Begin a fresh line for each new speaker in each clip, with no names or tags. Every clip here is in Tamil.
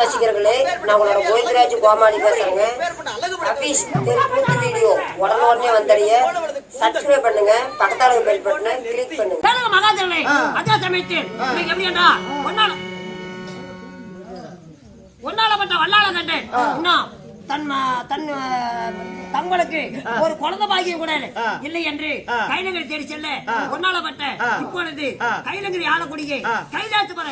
ரசிகர்களே, நான் உங்களோட கோவிந்தராஜ் கோமாளி பேசுறேங்க. அபீஸ் தெருக்கூத்து வீடியோ உடனே வந்தடைய சப்ஸ்கிரைப் பண்ணுங்க, பக்கத்தால பெல் பட்டனை கிளிக் பண்ணுங்க.
மகாதேவனே, அதே சமயத்தில் நீங்க எப்படி என்றா ஒன்னாலப்பட்ட வல்லாள கண்டேன். தங்களுக்கு ஒரு குழந்தை பாக்கியம் கூட இல்லை என்று கைலங்கரை தேடி செல்ல ஒன்னாலப்பட்ட இப்பொழுது கைலங்கரை ஆளக்கூடிய கைலாத்து வர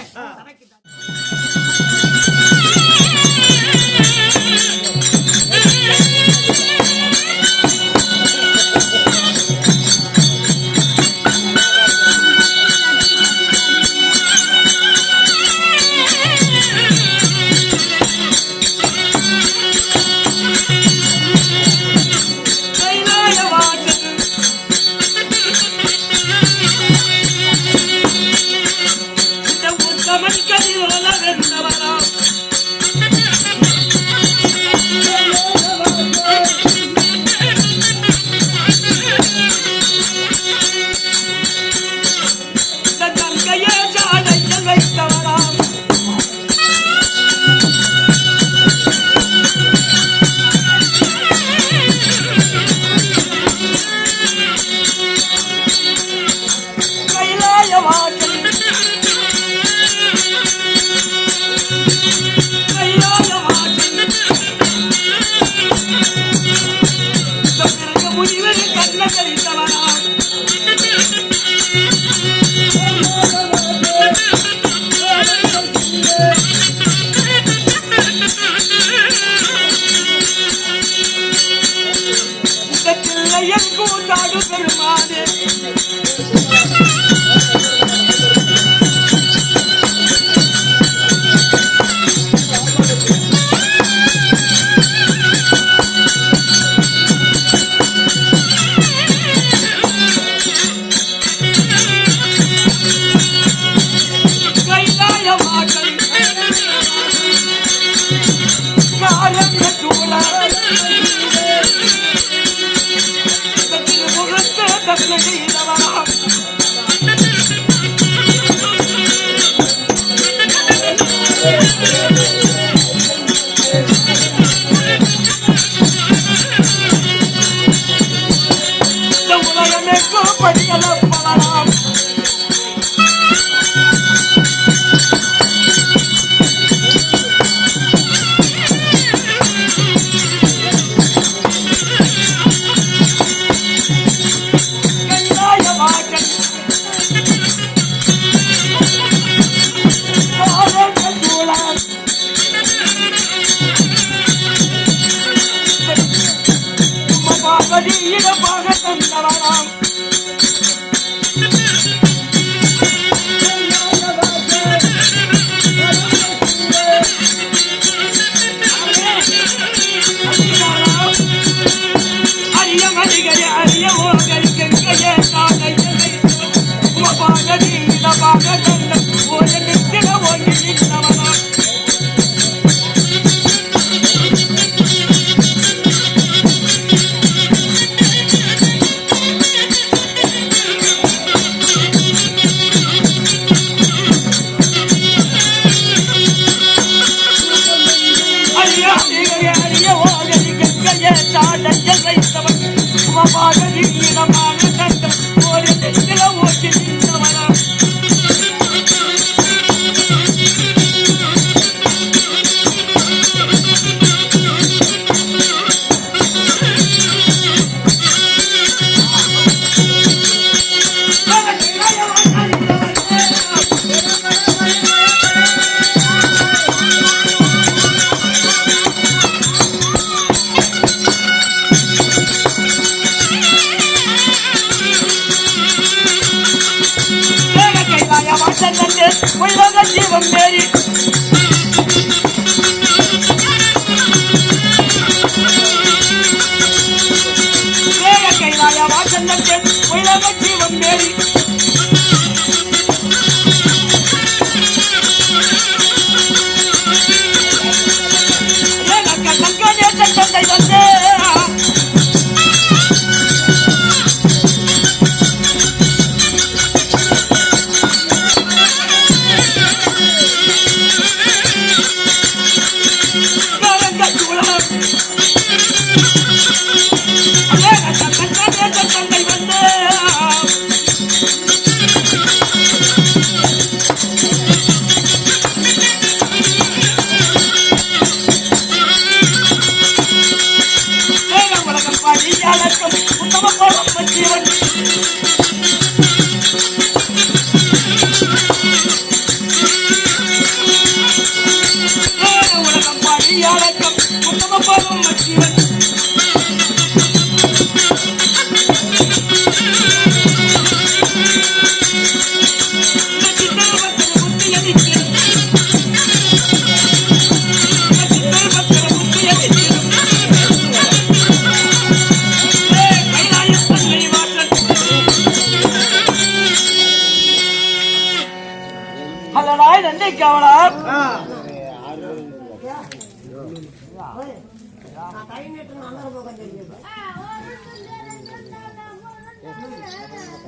நான் கை நீட்டுன்னு அண்ணன் போக தெரியும்.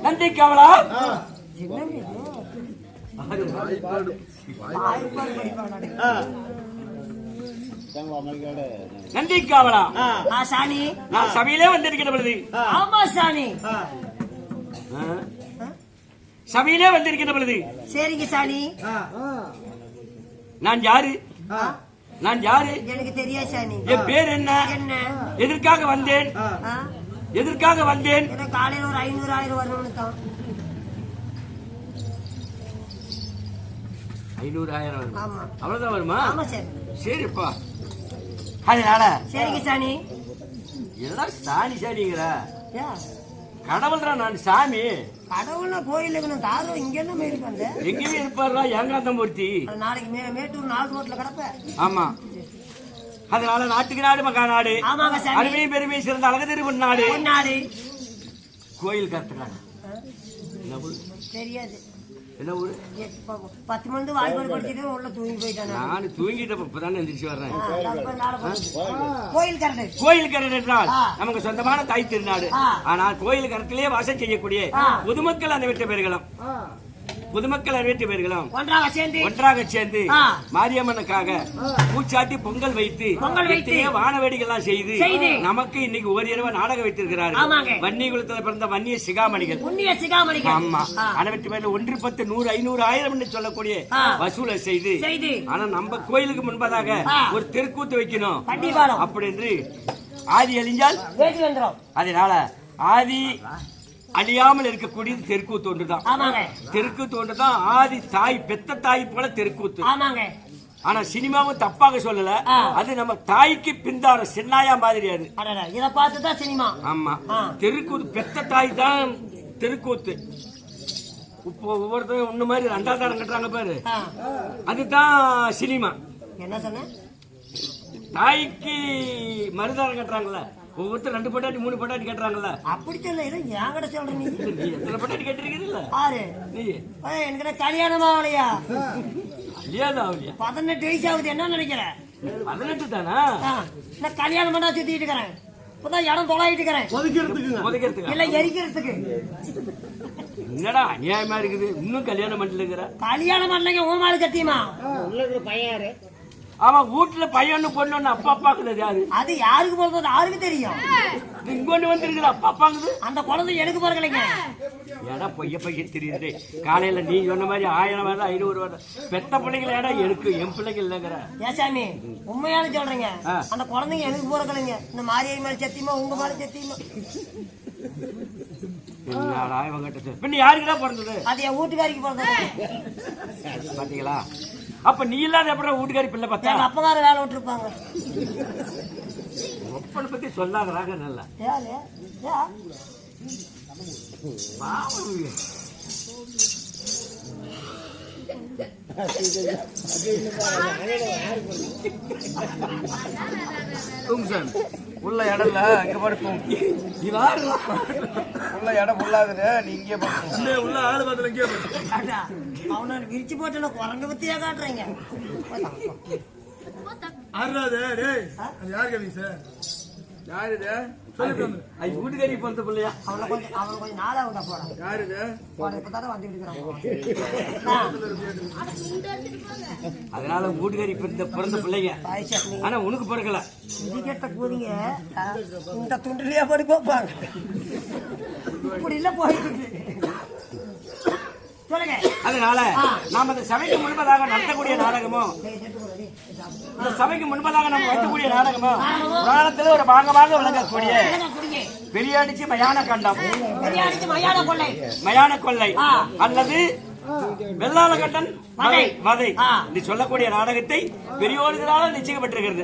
நன்றி கவலா. நன்றி காவலா.
சாணி
நான் சபையிலே வந்திருக்கிற பொழுது.
ஆமா சாணி,
சபையிலே வந்திருக்கிற பொழுது.
சரிங்க சாணி.
நான் யாரு? நான் யாரு?
எனக்கு தெரியாது சாணி.
என் பேர் என்ன?
என்ன?
எதற்காக வந்தேன்? எதற்காக வந்தேன்?
காலையில ஒரு 500,000 வரணும்னு தான்.
500,000 வரும்.
ஆமா.
அவ்வளவுதான் வருமா?
ஆமா சார்.
சரிப்பா. அதனால
சரிங்க சாணி.
எல்லாம் சாணி சாணிங்கிற கடவுள்ரா. நான் சாமி.
கடவுள்னா கோயிலுக்கு நான் தாரம் இங்க என்ன மாரி இருப்பேன்.
எங்கேயுமே இருப்பாரா ஏங்காத்தம் மூர்த்தி.
நாளைக்கு மேட்டூர் 4 ரோட்ல கிடப்பேன்.
ஆமா. அதனால நாட்டுக்கு நாடு மகா நாடு.
ஆமாங்க சாமி.
அருமை பெருமை சிறந்த அழகு திருவன் நாடு.
நாடு
கோயில் கட்டுறாங்க. என்ன ஊரு?
தெரியாது.
என்ன ஊரு?
10 மணி வாய்ப்பாடு படிச்சுட்டு உள்ள தூங்கி போயிட்டாங்க.
நான் தூங்கிட்ட இப்பதானே எந்திரிச்சு வர்றேன்.
கோயில் கரடு.
கோயில் கரடு என்றால் நமக்கு சொந்தமான தாய் திருநாடு. ஆனால் கோயில் கரத்திலே வாசம் செய்யக்கூடிய பொதுமக்கள் அந்த வெற்றி பெறுகிறோம். பொதுமக்கள் அறிவித்து பேர்களும் ஒன்றாக சேர்ந்து மாரியம்மனுக்காக பூச்சாட்டி பொங்கல் வைத்து வானவேடிகள் செய்து நமக்கு இன்னைக்கு ஒரு இரவு நாடகம் வைத்திருக்கிறார்கள். வன்னி குலத்தில் பிறந்த வன்னிய சிகாமணிகள். ஆமா. அனைவற்று பேர்ல 1, 10, 100, 500, 1000 என்று சொல்லக்கூடிய வசூலை செய்து, ஆனா நம்ம கோயிலுக்கு முன்பதாக ஒரு தெருக்கூத்து வைக்கணும் அப்படி என்று ஆதி அழிஞ்சால் அதனால ஆதி அழியாமல் இருக்கக்கூடியது தெருக்கூத்து ஒன்றுதான். தெருக்கூத்து ஒன்றுதான் ஆதி தாய் பெத்த தாய் போல தெருக்கூத்து. ஆனா சினிமாவும் தப்பாக சொல்லல, அது நம்ம தாய்க்கு பிந்தார சின்னாயா மாதிரி. அது
இத பார்த்துதான் சினிமா.
ஆமா. தெருக்கூத்து பெத்த தாய் தான் தெருக்கூத்து. இப்போ ஒவ்வொருத்தரும் ஒண்ணு மாதிரி 2ஆம் தரம் கட்டுறாங்க பாரு, அதுதான் சினிமா.
என்ன சொன்ன?
தாய்க்கு மறுதாரம் கட்டுறாங்கல்ல, ஒவ்வொருத்தர் 2 பொட்டாட்டி 3 பொட்டாட்டி கட்டுறாங்கல்ல.
அப்படி சொல்ல என்கிட்ட சொல்ற நீ
எத்தனை பொட்டாட்டி கட்டிருக்கீங்கல்ல?
ஆறு. நீ எனக்கு கல்யாணமா ஆகலையா?
கல்யாணம் ஆகலையா?
18 வயசு ஆகுது. என்ன நினைக்கிற?
18 தானா?
நான் கல்யாணம் பண்ணா சுத்திட்டு இருக்கிறேன். இப்பதான் இடம் தொலைட்டு இருக்கிறேன்.
ஒதுக்கிறதுக்கு
இல்ல எரிக்கிறதுக்கு.
என்னடா அநியாயமா இருக்குது. இன்னும் கல்யாணம் பண்ணல. கல்யாணம்
பண்ணலங்க. ஓமாறு சத்தியமா
பையன். ஆமா. வீட்டுல பையனு பொண்ணு அப்பா அப்பாக்குறது யாரு? அது
யாருக்கு போறது? யாருக்கு தெரியும்?
இங்கொண்டு வந்திருக்கிற அப்பா அப்பாங்குது.
அந்த குழந்தை எனக்கு பிறகுலைங்க.
ஏடா பொய்ய பையன் தெரியுது. காலையில நீ சொன்ன மாதிரி 1000 வருது 500 வருது. பெத்த பிள்ளைங்கள ஏடா எனக்கு என் பிள்ளைங்க இல்லங்கிற.
ஏசாமி உண்மையான சொல்றீங்க. அந்த குழந்தைங்க எனக்கு பிறகுலைங்க. இந்த மாரியை மேல சத்தியமா உங்க மேல சத்தியமா.
என்னடா இவங்கிட்ட பின்ன யாருக்குடா பிறந்தது? அது
என் வீட்டுக்காரிக்கு பிறந்தது.
பாத்தீங்களா? அப்ப நீ இல்லாத எப்படி வீட்டுக்காரி பிள்ளை பார்த்தா?
அப்பகார வேலை விட்டுருப்பாங்க.
ஒப்பனை பத்தி சொல்லாதராக நல்ல உள்ள இடம்ல இங்க படுக்கும். உள்ள இடம் உள்ளாதுல நீ இங்கே படுக்கும். உள்ள ஆளு பார்த்துல இங்கே படுக்கும்.
அவனை விரிச்சு போட்டு குரங்கு பத்தியா காட்டுறீங்க.
வீட்டுக்காரி பொறுத்த பிள்ளையா?
அவனை கொஞ்சம் நாளாக போறான். இப்பதானே வந்து
அதனால வீட்டுக்காரி பிறந்த பிள்ளைங்க. ஆனா உனக்கு பிறக்கல.
இது கேட்ட கூதிங்க இந்த துண்டுலயே படி போப்பாங்க. இப்படி இல்ல போயிட்டு.
அதனால நாம் அந்த சபைக்கு முன்பதாக நடத்தக்கூடிய நாடகமோ, இந்த சபைக்கு முன்பதாக நம்ம வைக்கக்கூடிய நாடகமோ புராணத்தில் ஒரு பாகமாக விளங்கக்கூடிய பெரியாடிச்சி மயான கண்டம், மயான கொள்ளை அல்லது வெள்ளாள கண்டன் வதை நீ சொல்லக்கூடிய நாடகத்தை பெரியோர்களால் நிச்சயிக்கப்பட்டிருக்கிறது.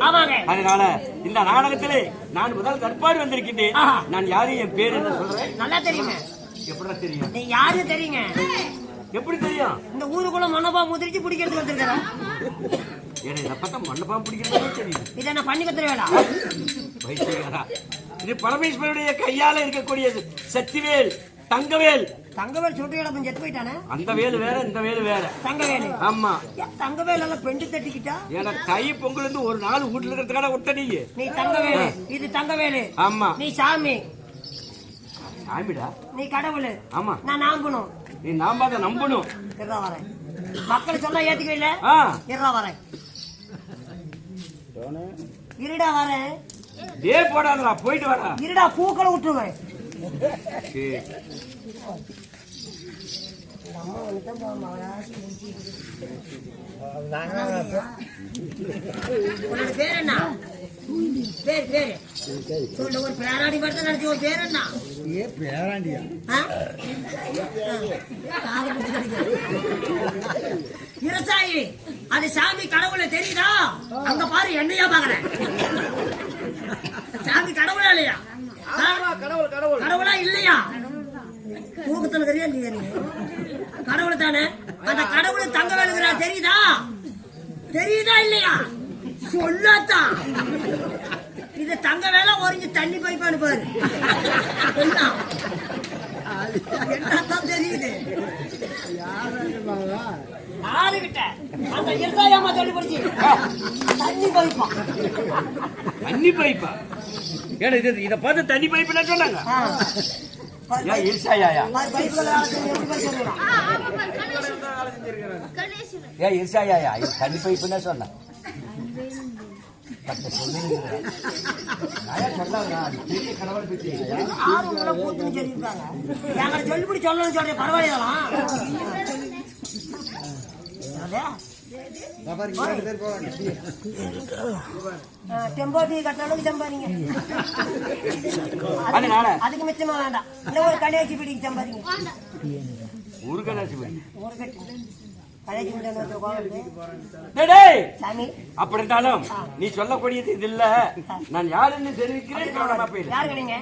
அதனால இந்த நாடகத்திலே நான் முதல் தற்பாடு வந்திருக்கின்றேன். நான் யாரு, என் பேர் என்ன சொல்றேன்?
நல்லா தெரியுங்க.
எப்படி தெரியும்?
நீ யாரு தெரியுங்க? எப்படி தெரியும்? இந்த ஊருக்குள்ள மண்ணப்பாம்பு முதிரிச்சு பிடிக்கிறதுக்கு வந்திருக்கிறேன்.
எனக்கு பக்கம் மண்ணப்பாம்பு பிடிக்கிறதே தெரியும்.
இதை என்ன பண்ணி கத்துற வேடா?
வைத்தியகாரா, இது பரமேஸ்வருடைய கையால இருக்கக்கூடியது. சக்திவேல் தங்கவேல்.
தங்கவேல் சுட்டு கிடப்பன் செத்து போயிட்டானே.
அந்த வேலு வேற, இந்த வேலு வேற.
தங்கவேலு.
ஆமா.
தங்கவேல் எல்லாம் பெண்டு தட்டிக்கிட்டா.
ஏன்னா தை பொங்கல் இருந்து ஒரு நாள் வீட்டுல இருக்கிறதுக்கான விட்ட
நீ தங்கவேலு, இது தங்கவேலு.
ஆமா.
நீ சாமி.
சாமிடா.
நீ கடவுள்.
ஆமா.
நான் நம்பணும்.
நீ நாம அதை நம்பணும்.
இருடா வரேன். மக்கள் சொன்னா ஏத்துக்கவே இல்ல. இருடா வரேன். இருடா வரேன்.
ஏ போடாதடா, போயிட்டு வரா.
இருடா பூக்களை விட்டுருவேன். உன்னோட பேர் என்ன? பேர் பேரு சொல்ல. ஒரு பேராண்டி மட்டும் நினைச்சு. ஒரு பேர் என்ன?
பேராண்டியா?
விவசாயி. அது சாமி கடவுளை தெரியுதா? அங்க பாரு, என்னையா பாக்குறேன். சாமி கடவுளா இல்லையா? கடவுளா இல்லையா? தூக்கத்துல தெரியா இல்லையா? நீ கடவுள் தானே. அந்த கடவுள் தங்கவேலுங்கிறா தெரியுதா? தெரியுதா இல்லையா? சொல்லாதான். இது தங்கவேல ஒரிஞ்சு தண்ணி பைப்பானு பாரு. என்னத்தான் தெரியுது ஆளுகிட்ட. அந்த இருசாயாமா சொல்லி படிச்சு தண்ணி பைப்பா.
தண்ணி பைப்பா? ஏன்னா இத பார்த்து தண்ணி பைப்புன்னு சொன்னாங்க. இருசாயா? ஏன் இருசாயா தண்ணி பைப்புன்னு சொன்ன?
சொல்லிப்படி சொல்லணும்னு சொல்றேன். பரவாயில்ல. டெம்போட்டி கட்டணம் சம்பாதிங்க. அதுக்கு மிச்சமா வேண்டாம். இன்னும் ஒரு கடையாச்சி பிடிக்கு சம்பாதிங்க.
ஒரு கடையாச்சி பிடி.
ஒரு கட்டி கடையாச்சி சாமி.
அப்படி இருந்தாலும் நீ சொல்லக்கூடியது இது இல்ல. நான் யாருன்னு தெரிவிக்கிறேன்.
யாரு கிடைங்க?